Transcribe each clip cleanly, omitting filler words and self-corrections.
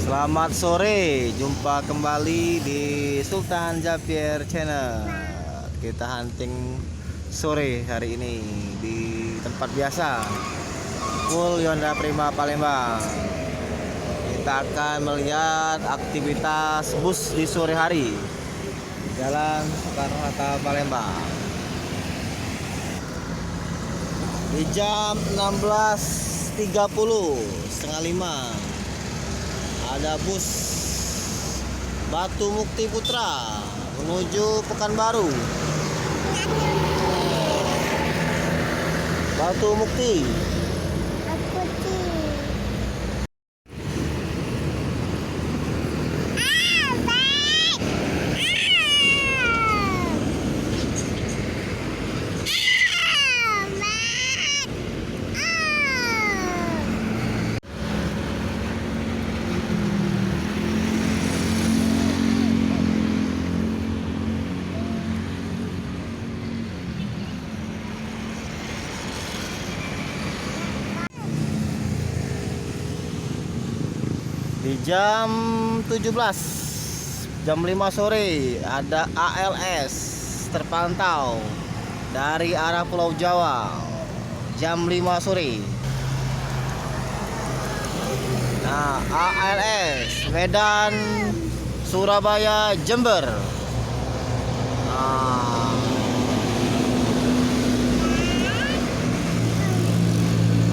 Selamat sore, jumpa kembali di Sultan Javier Channel. Kita hunting sore hari ini di tempat biasa, Pool Yonda Prima Palembang. Kita akan melihat aktivitas bus di sore hari Jalan Soekarno-Hatta Palembang. Di jam 16.30, setengah 5, ada bus Batu Mukti Putra menuju Pekanbaru. Batu Mukti. Di jam 17, jam 5 sore, ada ALS terpantau dari arah Pulau Jawa jam 5 sore. Nah, ALS Medan Surabaya Jember.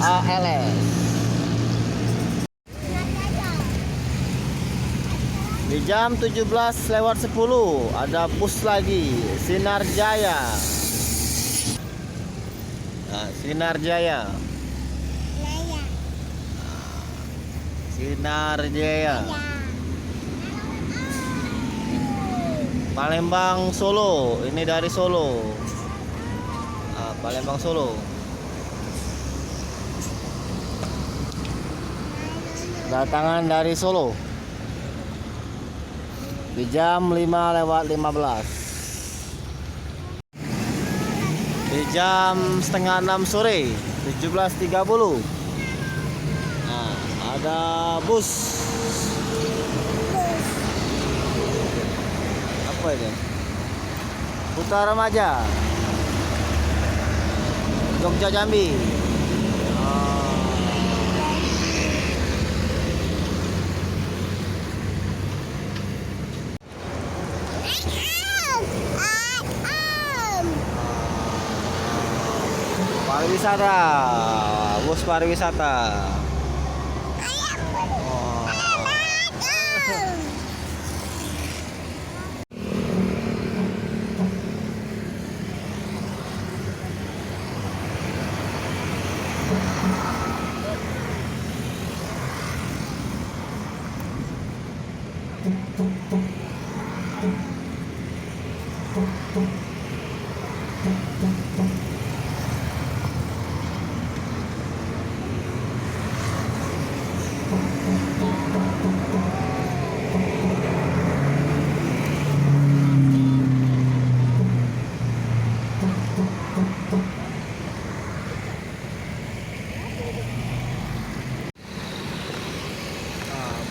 ALS. Di jam 17:10 ada bus lagi, Sinar Jaya. Nah, Sinar Jaya. Sinar Jaya. Palembang Solo, ini dari Solo. Nah, Palembang Solo. Datangan dari Solo. Di jam 5:15. Di jam setengah 6 sore, 17.30. Nah, ada bus. Apa ini? Putra Remaja Jogja Jambi. Pariwisata, bus pariwisata.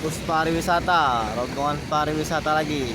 Bus pariwisata, rombongan pariwisata lagi.